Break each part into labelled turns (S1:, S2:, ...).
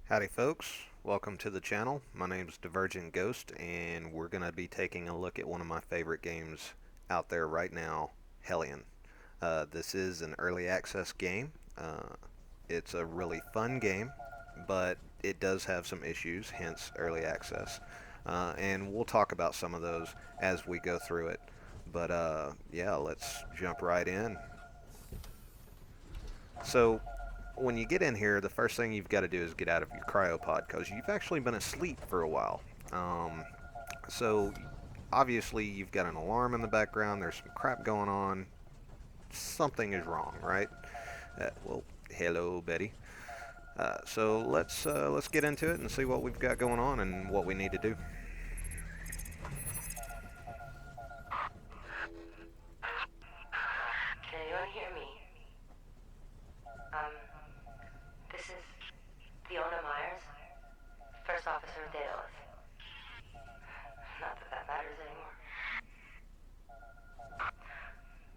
S1: Howdy folks, welcome to the channel. My name is Divergent Ghost and we're going to be taking a look at one of my favorite games out there right now, Hellion. This is an early access game. It's a really fun game, but it does have some issues, hence early access. And we'll talk about some of those as we go through it. But yeah, let's jump right in. So when you get in here, the first thing you've got to do is get out of your cryopod because you've actually been asleep for a while. So obviously you've got an alarm in the background. There's some crap going on. Something is wrong, right? Well, hello, Betty. So let's get into it and see what we've got going on and what we need to do.
S2: Can anyone hear me? Um, this is Fiona Myers, first officer of Daedalus. Not that that matters anymore.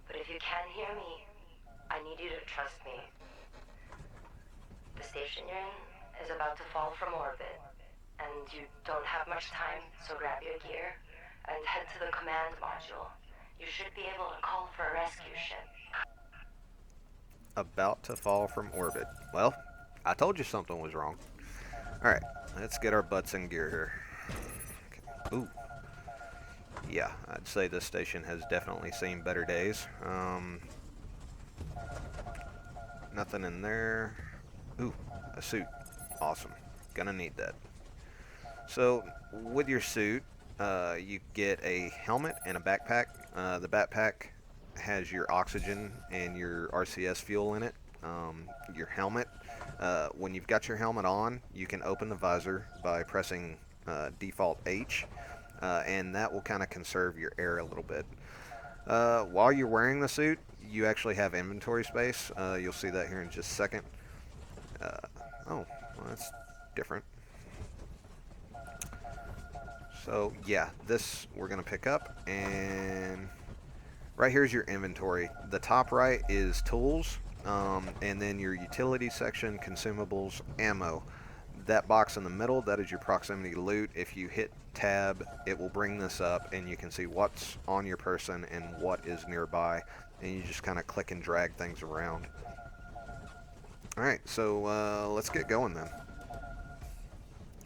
S2: But if you can hear me, I need you to trust me. The station you're in is about to fall from orbit, and you don't have much time, so grab your gear and head to the command module. You should be able to call for a rescue ship.
S1: About to fall from orbit. Well, I told you something was wrong. Alright, let's get our butts in gear here. Okay. Ooh. Yeah, I'd say this station has definitely seen better days. Nothing in there. Ooh, a suit. Awesome. Gonna need that. So, with your suit, you get a helmet and a backpack. The backpack has your oxygen and your RCS fuel in it. Your helmet, when you've got your helmet on, you can open the visor by pressing default H, and that will kind of conserve your air a little bit. While you're wearing the suit, you actually have inventory space. You'll see that here in just a second. Uh, oh, well, that's different. So yeah, this we're gonna pick up, and right here's your inventory. The top right is tools, and then your utility section, consumables, ammo. That box in the middle, that is your proximity loot. If you hit tab, it will bring this up and you can see what's on your person and what is nearby, and you just kind of click and drag things around. Alright, so let's get going then.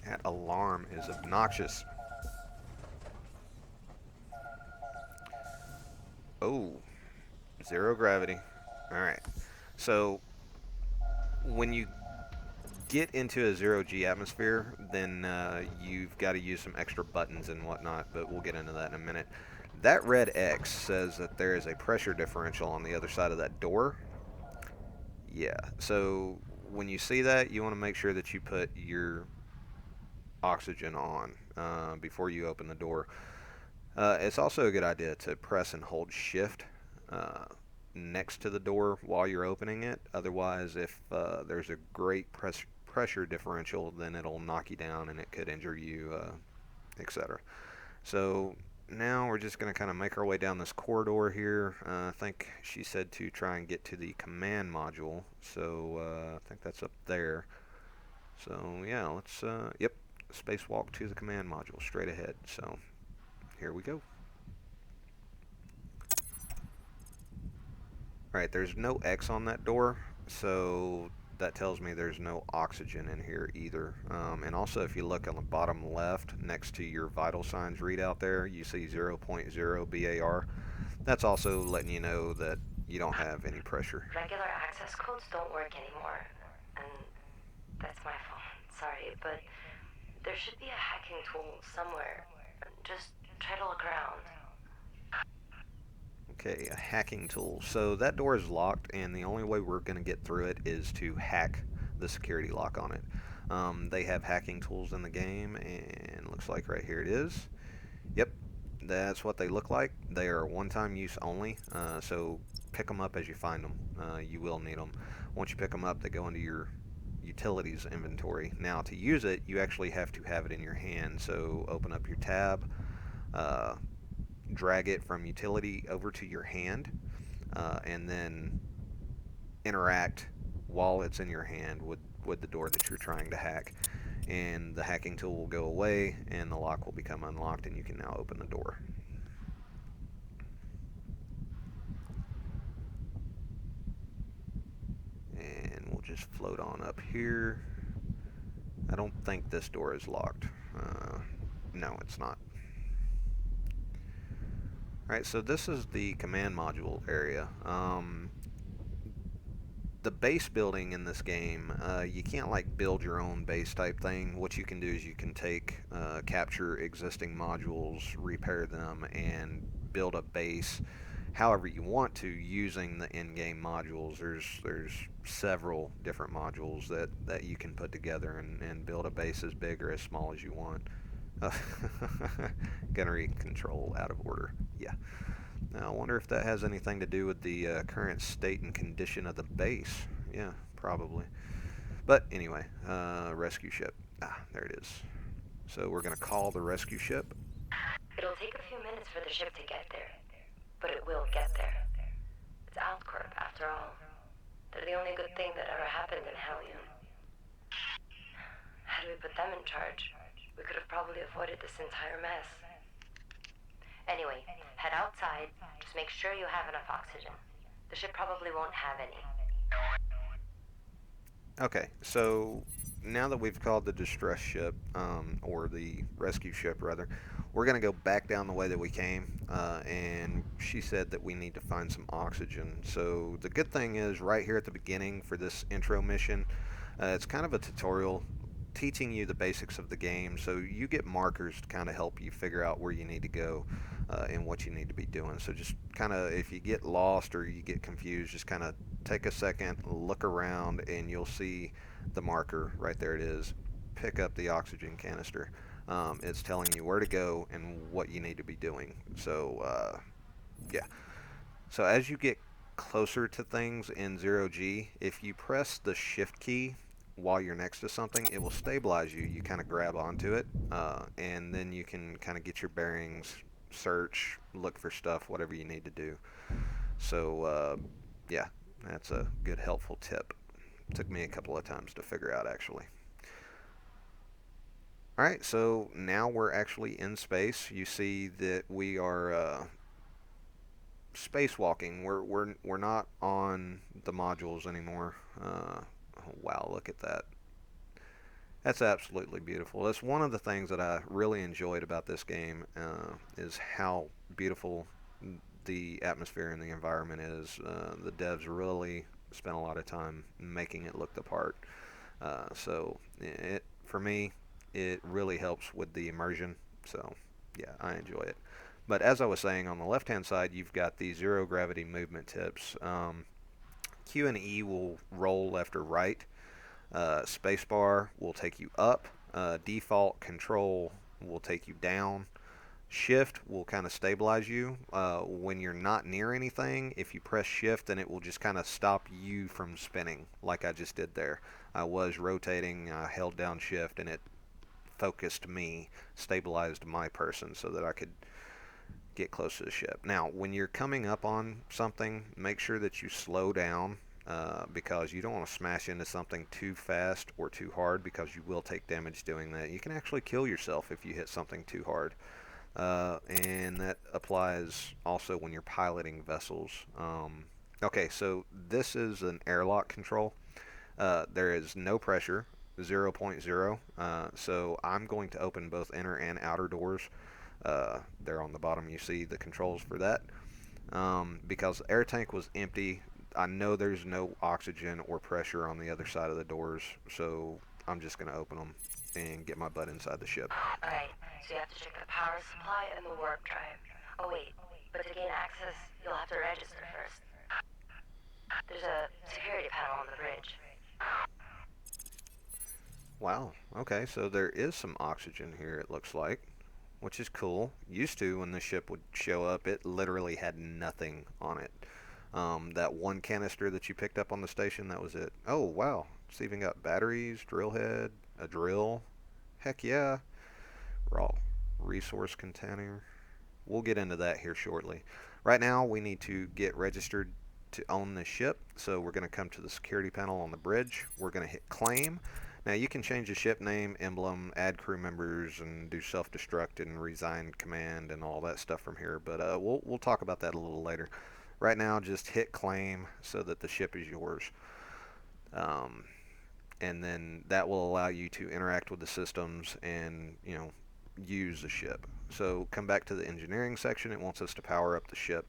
S1: That alarm is obnoxious. Oh, zero gravity. Alright, so when you get into a zero G atmosphere, then you've got to use some extra buttons and whatnot, but we'll get into that in a minute. That red X says that there is a pressure differential on the other side of that door. Yeah, so when you see that, you want to make sure that you put your oxygen on before you open the door. It's also a good idea to press and hold shift next to the door while you're opening it. Otherwise, if there's a great pressure differential, then it'll knock you down and it could injure you, etc. So now we're just going to kind of make our way down this corridor here. I think she said to try and get to the command module, so I think that's up there. So yeah, let's, yep, spacewalk to the command module straight ahead. So here we go. Alright, there's no X on that door, so that tells me there's no oxygen in here either. And also, if you look on the bottom left next to your vital signs readout there, you see 0.0 BAR. That's also letting you know that you don't have any pressure.
S2: Regular access codes don't work anymore, and that's my fault. Sorry, but there should be a hacking tool somewhere. Just try to look around.
S1: Okay, a hacking tool. So that door is locked, and the only way we're going to get through it is to hack the security lock on it. They have hacking tools in the game, and looks like right here it is. Yep, that's what they look like. They are one-time use only, so pick them up as you find them. You will need them. Once you pick them up, they go into your utilities inventory. Now, to use it, you actually have to have it in your hand, so open up your tab, drag it from utility over to your hand, and then interact while it's in your hand with with the door that you're trying to hack. And the hacking tool will go away, and the lock will become unlocked, and you can now open the door. And we'll just float on up here. I don't think this door is locked. No, it's not. Alright, so this is the command module area. The base building in this game, you can't like build your own base type thing. What you can do is you can capture existing modules, repair them, and build a base however you want to using the in-game modules. There's several different modules that you can put together and build a base as big or as small as you want. Gunnery control out of order. Yeah. Now, I wonder if that has anything to do with the current state and condition of the base. Yeah, probably. But anyway, rescue ship. Ah, there it is. So we're going to call the rescue ship.
S2: It'll take a few minutes for the ship to get there, but it will get there. It's Outcorp, after all. They're the only good thing that ever happened in Hellion. Had we put them in charge, we could have probably avoided this entire mess. Anyway, head outside. Just make sure you have enough oxygen. The ship probably won't have any.
S1: Okay, so now that we've called the distress ship, or the rescue ship rather, we're going to go back down the way that we came, and she said that we need to find some oxygen. So the good thing is right here at the beginning for this intro mission, it's kind of a tutorial teaching you the basics of the game, so you get markers to kind of help you figure out where you need to go and what you need to be doing. So just kind of, if you get lost or you get confused, just kind of take a second, look around, and you'll see the marker right there. It is. Pick up the oxygen canister. It's telling you where to go and what you need to be doing. So yeah. So as you get closer to things in 0G, if you press the shift key while you're next to something, it will stabilize you. You kind of grab onto it, and then you can kind of get your bearings, search, look for stuff, whatever you need to do. So yeah, that's a good helpful tip. Took me a couple of times to figure out, actually. Alright, so now we're actually in space. You see that we are spacewalking. We're not on the modules anymore. Oh, wow, look at that. That's absolutely beautiful. That's one of the things that I really enjoyed about this game, is how beautiful the atmosphere and the environment is. The devs really spent a lot of time making it look the part. So for me, it really helps with the immersion. So yeah, I enjoy it. But as I was saying, on the left-hand side, you've got the zero gravity movement tips. Q and E will roll left or right. Spacebar will take you up. Default control will take you down. Shift will kind of stabilize you. When you're not near anything, if you press shift, then it will just kind of stop you from spinning like I just did there. I was rotating, I held down shift, and it focused me, stabilized my person so that I could get close to the ship. Now, when you're coming up on something, make sure that you slow down, because you don't want to smash into something too fast or too hard, because you will take damage doing that. You can actually kill yourself if you hit something too hard. And that applies also when you're piloting vessels. Okay, so this is an airlock control. There is no pressure, 0.0. So I'm going to open both inner and outer doors. There on the bottom you see the controls for that. Because the air tank was empty, I know there's no oxygen or pressure on the other side of the doors, so I'm just going to open them and get my butt inside the ship.
S2: Alright, so you have to check the power supply and the warp drive. Oh wait, but to gain access, you'll have to register first. There's a security panel on the bridge.
S1: Wow, okay, so there is some oxygen here, it looks like, which is cool. Used to, when the ship would show up, it literally had nothing on it. That one canister that you picked up on the station, that was it. Oh, wow. It's even got batteries, drill head, a drill. Heck yeah. Raw resource container. We'll get into that here shortly. Right now, we need to get registered to own this ship. So we're going to come to the security panel on the bridge. We're going to hit claim. Now you can change the ship name, emblem, add crew members, and do self-destruct and resign command and all that stuff from here. But we'll talk about that a little later. Right now, just hit claim so that the ship is yours. Um, and then that will allow you to interact with the systems and use the ship. So come back to the engineering section. It wants us to power up the ship.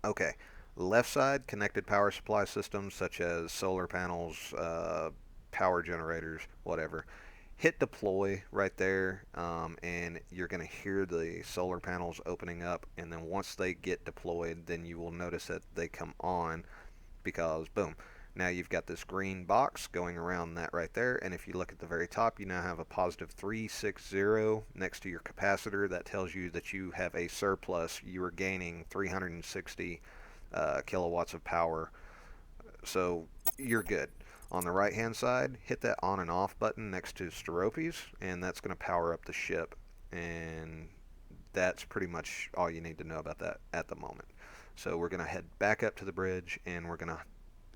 S1: Okay, left side, connected power supply systems such as solar panels, power generators, whatever. Hit deploy right there, and you're going to hear the solar panels opening up. And then once they get deployed, then you will notice that they come on because boom, now you've got this green box going around that right there. And if you look at the very top, you now have a positive 360 next to your capacitor. That tells you that you have a surplus. You are gaining 360 kilowatts of power, so you're good. On the right hand side, hit that on and off button next to Steropes, and that's going to power up the ship. And that's pretty much all you need to know about that at the moment. So we're going to head back up to the bridge, and we're going to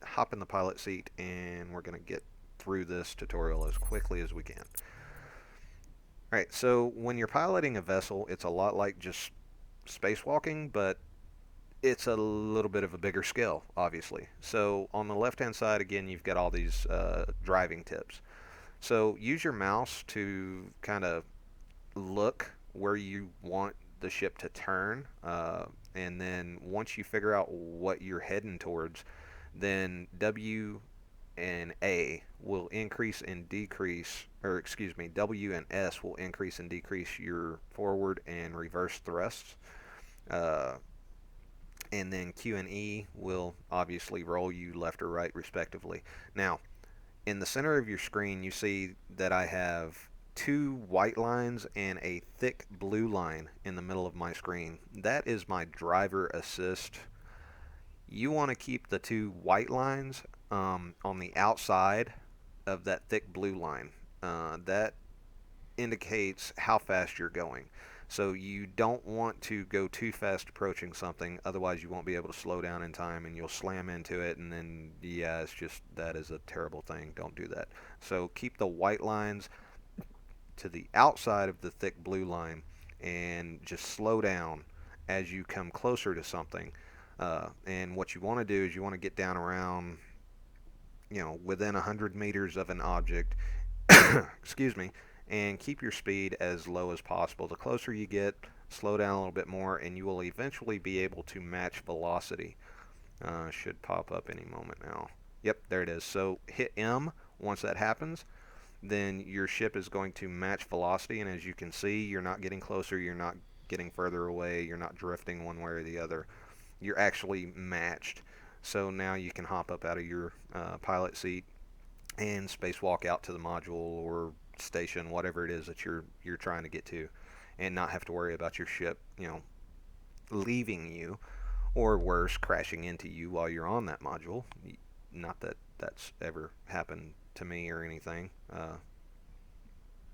S1: hop in the pilot seat, and we're going to get through this tutorial as quickly as we can. Alright, so when you're piloting a vessel, it's a lot like just spacewalking, but it's a little bit of a bigger scale, obviously. So on the left-hand side, again, you've got all these driving tips. So use your mouse to kind of look where you want the ship to turn, and then once you figure out what you're heading towards, then W and A will increase and decrease, or excuse me, W and S will increase and decrease your forward and reverse thrusts. Uh, and then Q and E will obviously roll you left or right respectively. Now, in the center of your screen, you see that I have two white lines and a thick blue line in the middle of my screen. That is my driver assist. You want to keep the two white lines on the outside of that thick blue line. That indicates how fast you're going. So you don't want to go too fast approaching something, otherwise you won't be able to slow down in time and you'll slam into it, and then yeah, it's just, that is a terrible thing. Don't do that. So keep the white lines to the outside of the thick blue line and just slow down as you come closer to something. And what you want to do is you want to get down around, within 100 meters of an object, excuse me, and keep your speed as low as possible. The closer you get, slow down a little bit more, and you will eventually be able to match velocity. Should pop up any moment now. Yep, there it is. So hit M once that happens. Then your ship is going to match velocity, and as you can see, you're not getting closer, you're not getting further away, you're not drifting one way or the other. You're actually matched. So now you can hop up out of your pilot seat and spacewalk out to the module or station, whatever it is that you're trying to get to, and not have to worry about your ship, leaving you, or worse, crashing into you while you're on that module. Not that that's ever happened to me or anything.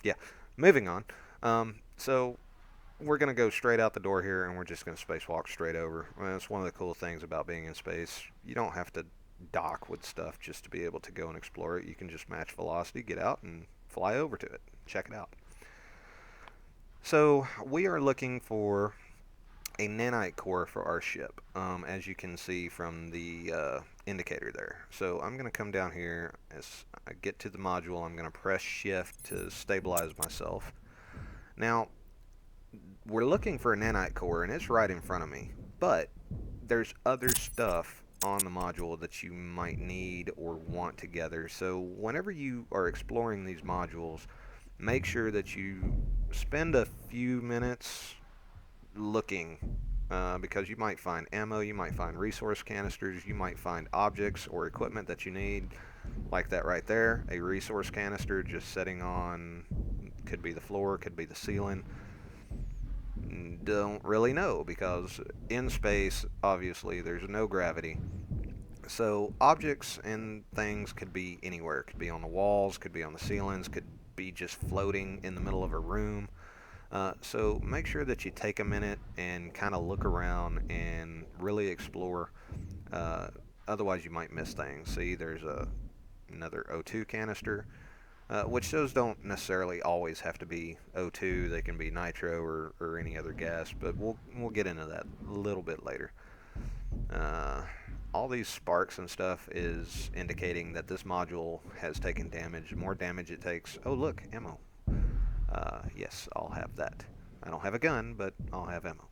S1: Yeah, moving on. So we're going to go straight out the door here, and we're just going to spacewalk straight over. Well, that's one of the cool things about being in space. You don't have to dock with stuff just to be able to go and explore it. You can just match velocity, get out, and fly over to it. Check it out. So we are looking for a nanite core for our ship, as you can see from the indicator there. So I'm going to come down here. As I get to the module, I'm going to press shift to stabilize myself. Now, we're looking for a nanite core, and it's right in front of me, but there's other stuff on the module that you might need or want together. So whenever you are exploring these modules, make sure that you spend a few minutes looking, because you might find ammo, you might find resource canisters, you might find objects or equipment that you need, like that right there, a resource canister just sitting on, could be the floor, could be the ceiling. Don't really know, because in space, obviously, there's no gravity. So objects and things could be anywhere. Could be on the walls, could be on the ceilings, could be just floating in the middle of a room. So make sure that you take a minute and kind of look around and really explore. Otherwise, you might miss things. See, there's another O2 canister, which those don't necessarily always have to be O2. They can be nitro or any other gas, but we'll get into that a little bit later. Uh, all these sparks and stuff is indicating that this module has taken damage. The more damage it takes. Oh, look, ammo. Yes, I'll have that. I don't have a gun, but I'll have ammo.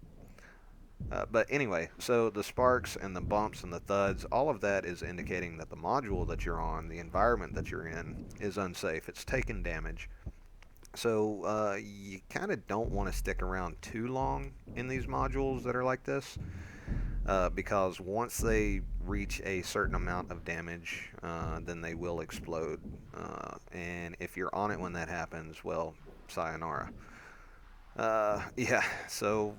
S1: But anyway, so the sparks and the bumps and the thuds, all of that is indicating that the module that you're on, the environment that you're in, is unsafe. It's taken damage. So you kind of don't want to stick around too long in these modules that are like this, because once they reach a certain amount of damage, then they will explode. And if you're on it when that happens, well, sayonara. Yeah, so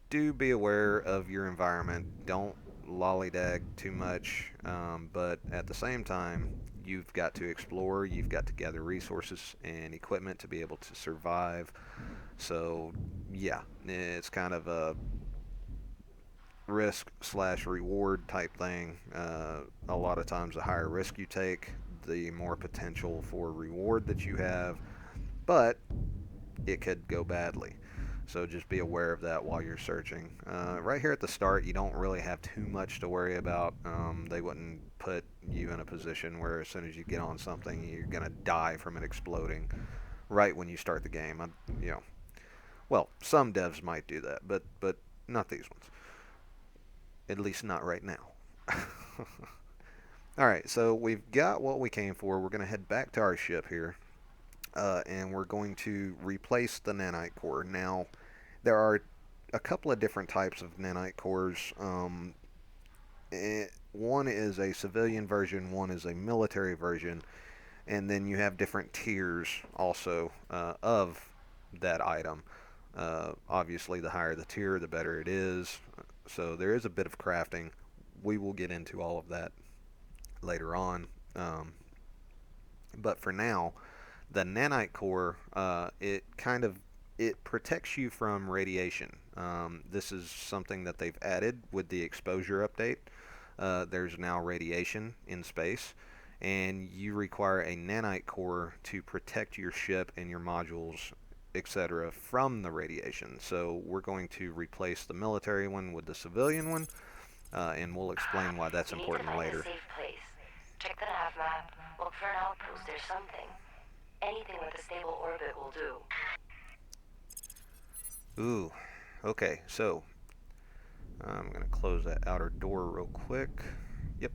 S1: do be aware of your environment. Don't lollygag too much, but at the same time, you've got to explore. You've got to gather resources and equipment to be able to survive. So, yeah, it's kind of a risk slash reward type thing. A lot of times, the higher risk you take, the more potential for reward that you have, but it could go badly. So just be aware of that while you're searching. Right here at the start, you don't really have too much to worry about. They wouldn't put you in a position where as soon as you get on something, you're gonna die from it exploding right when you start the game. You know, well, some devs might do that, but not these ones. At least not right now. All right, so we've got what we came for. We're gonna head back to our ship here, and we're going to replace the nanite core. Now, there are a couple of different types of nanite cores. One is a civilian version, one is a military version, and then you have different tiers also of that item. Obviously, the higher the tier, the better it is. So there is a bit of crafting. We will get into all of that later on. But for now, the nanite core, it protects you from radiation. This is something that they've added with the exposure update. There's now radiation in space, and you require a nanite core to protect your ship and your modules, etc., from the radiation. So we're going to replace the military one with the civilian one, and we'll explain why that's
S2: You need to
S1: important
S2: find
S1: later.
S2: a safe place. Check the nav map. Look for an outpost. There's something. Anything with a stable orbit will do.
S1: Ooh, okay, so I'm going to close that outer door real quick. Yep.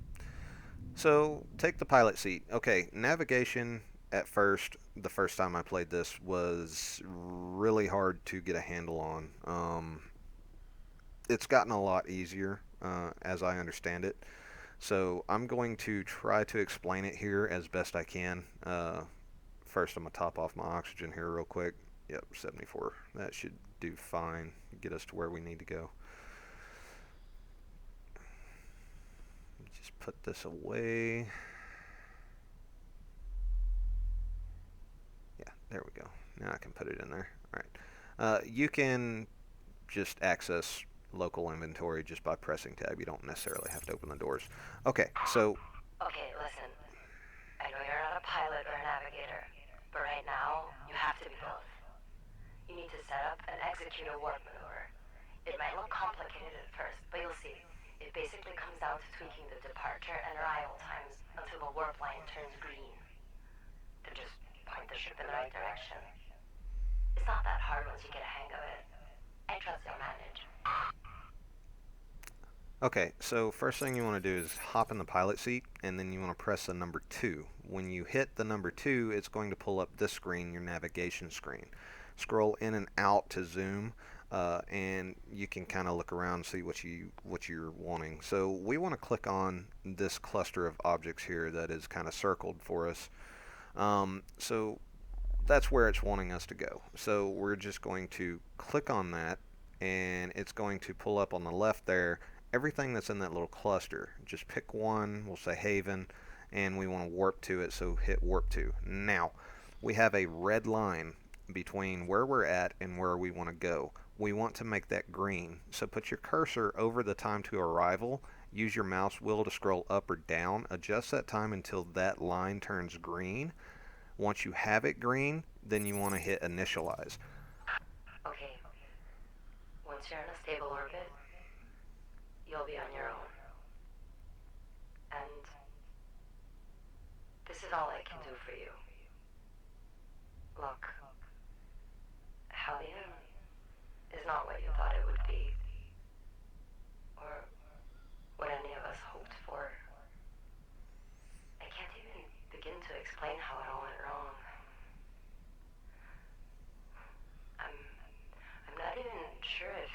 S1: So take the pilot seat. Okay, navigation at first, the first time I played this, was really hard to get a handle on. It's gotten a lot easier as I understand it. So I'm going to try to explain it here as best I can. First, I'm going to top off my oxygen here real quick. Yep, 74. That should do fine. Get us to where we need to go. Just put this away. Yeah, there we go. Now I can put it in there. All right. You can just access local inventory just by pressing tab. You don't necessarily have to open the doors. Okay, so
S2: Okay, listen. I know you're not a pilot or a navigator, but right now, you have to be both. You need to set up and execute a warp maneuver. It might look complicated at first, but you'll see. It basically comes down to tweaking the departure and arrival times until the warp line turns green. Then just point the ship in the right direction. It's not that hard once you get a hang of it. I trust you'll manage.
S1: okay, so first thing you want to do is hop in the pilot seat, and then you want to press the number 2. When you hit the number 2, it's going to pull up this screen, your navigation screen. Scroll in and out to zoom, and you can kind of look around and see what you're wanting. So we want to click on this cluster of objects here that is kind of circled for us. So that's where it's wanting us to go. So we're just going to click on that, and it's going to pull up on the left there everything that's in that little cluster. Just pick one, we'll say Haven, and we want to warp to it, so hit warp to. Now, we have a red line between where we're at and where we want to go. We want to make that green, so put your cursor over the time to arrival use your mouse wheel to scroll up or down. Adjust that time until that line turns green. Once you have it green, then you want to hit initialize.
S2: Okay, once you're in a stable orbit, you'll be on your own. And this is all I can do for you. Look, Hellion is not what you thought it would be, or what any of us hoped for. I can't even begin to explain how it all went wrong. I'm, I'm not even sure if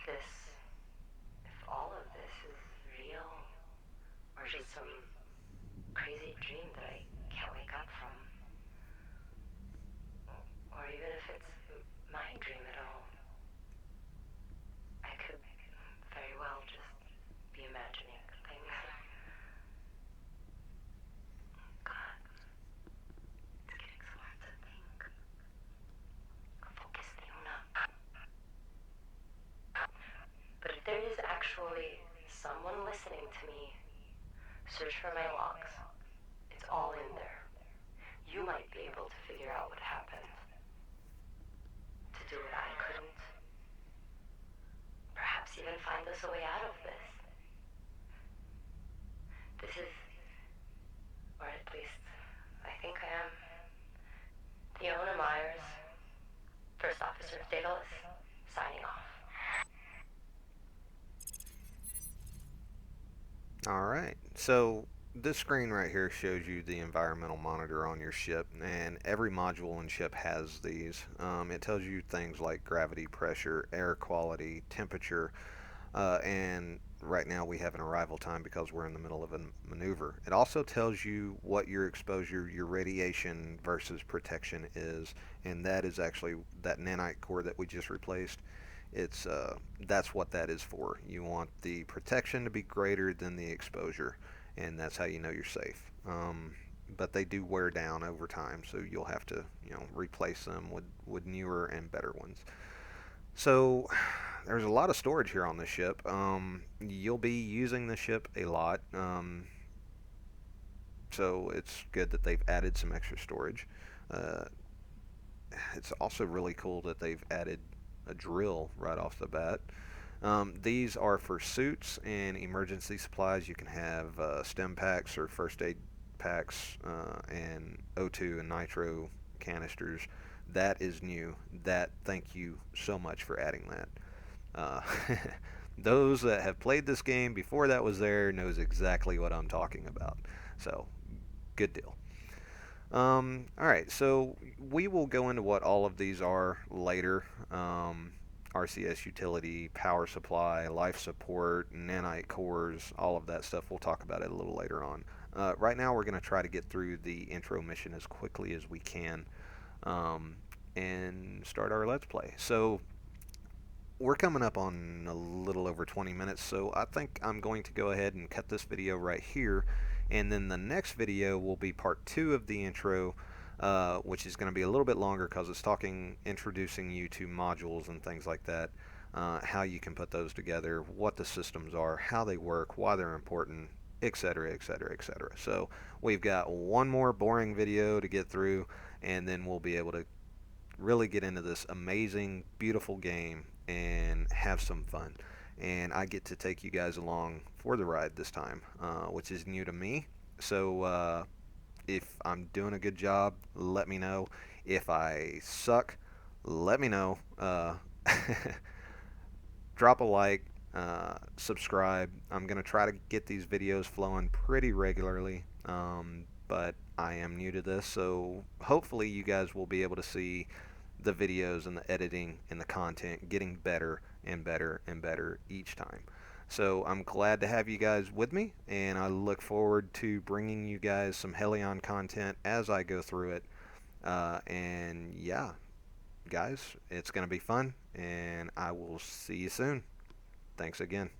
S2: all of this is real, or just some crazy dream that I can't wake up from. Or even if it's my dream at all. I could very well just be imagining things. God, it's getting so hard to think. Focus, Leona. But if there is actually someone listening to me, search for my logs. It's all in there. You might be able to figure out what happened. To do what I couldn't. Perhaps even find us a way out of this. This is, or at least I think I am, Fiona Myers, First Officer of Daedalus, signing off.
S1: Alright, so this screen right here shows you the environmental monitor on your ship, and every module in ship has these. It tells you things like gravity, pressure, air quality, temperature, and right now we have an arrival time because we're in the middle of a maneuver. It also tells you what your exposure, your radiation versus protection is, and that is actually that nanite core that we just replaced. It's That's what that is for. You want the protection to be greater than the exposure, and that's how you know you're safe. But they do wear down over time, so you'll have to replace them with newer and better ones. So there's a lot of storage here on the ship. You'll be using the ship a lot, so it's good that they've added some extra storage. Uh, it's also really cool that they've added a drill right off the bat. These are for suits and emergency supplies. You can have stem packs or first aid packs and O2 and nitro canisters. That is new. Thank you so much for adding that. Uh, those that have played this game before that was there knows exactly what I'm talking about. So, good deal. All right, so we will go into what all of these are later. RCS utility, power supply, life support, nanite cores, all of that stuff. We'll talk about it a little later on. Right now, we're going to try to get through the intro mission as quickly as we can and start our Let's Play. So, we're coming up on a little over 20 minutes, so I think I'm going to go ahead and cut this video right here, and then the next video will be part 2 of the intro, which is going to be a little bit longer because it's introducing you to modules and things like that, how you can put those together, what the systems are, how they work, why they're important, etc., etc., etc. So we've got one more boring video to get through, and then we'll be able to really get into this amazing, beautiful game and have some fun. And I get to take you guys along for the ride this time, which is new to me. So if I'm doing a good job, let me know. If I suck, let me know. Drop a like, subscribe. I'm going to try to get these videos flowing pretty regularly, but I am new to this, so hopefully you guys will be able to see the videos and the editing and the content getting better and better and better each time. So I'm glad to have you guys with me, and I look forward to bringing you guys some Hellion content as I go through it. And yeah, guys, it's going to be fun, and I will see you soon. Thanks again.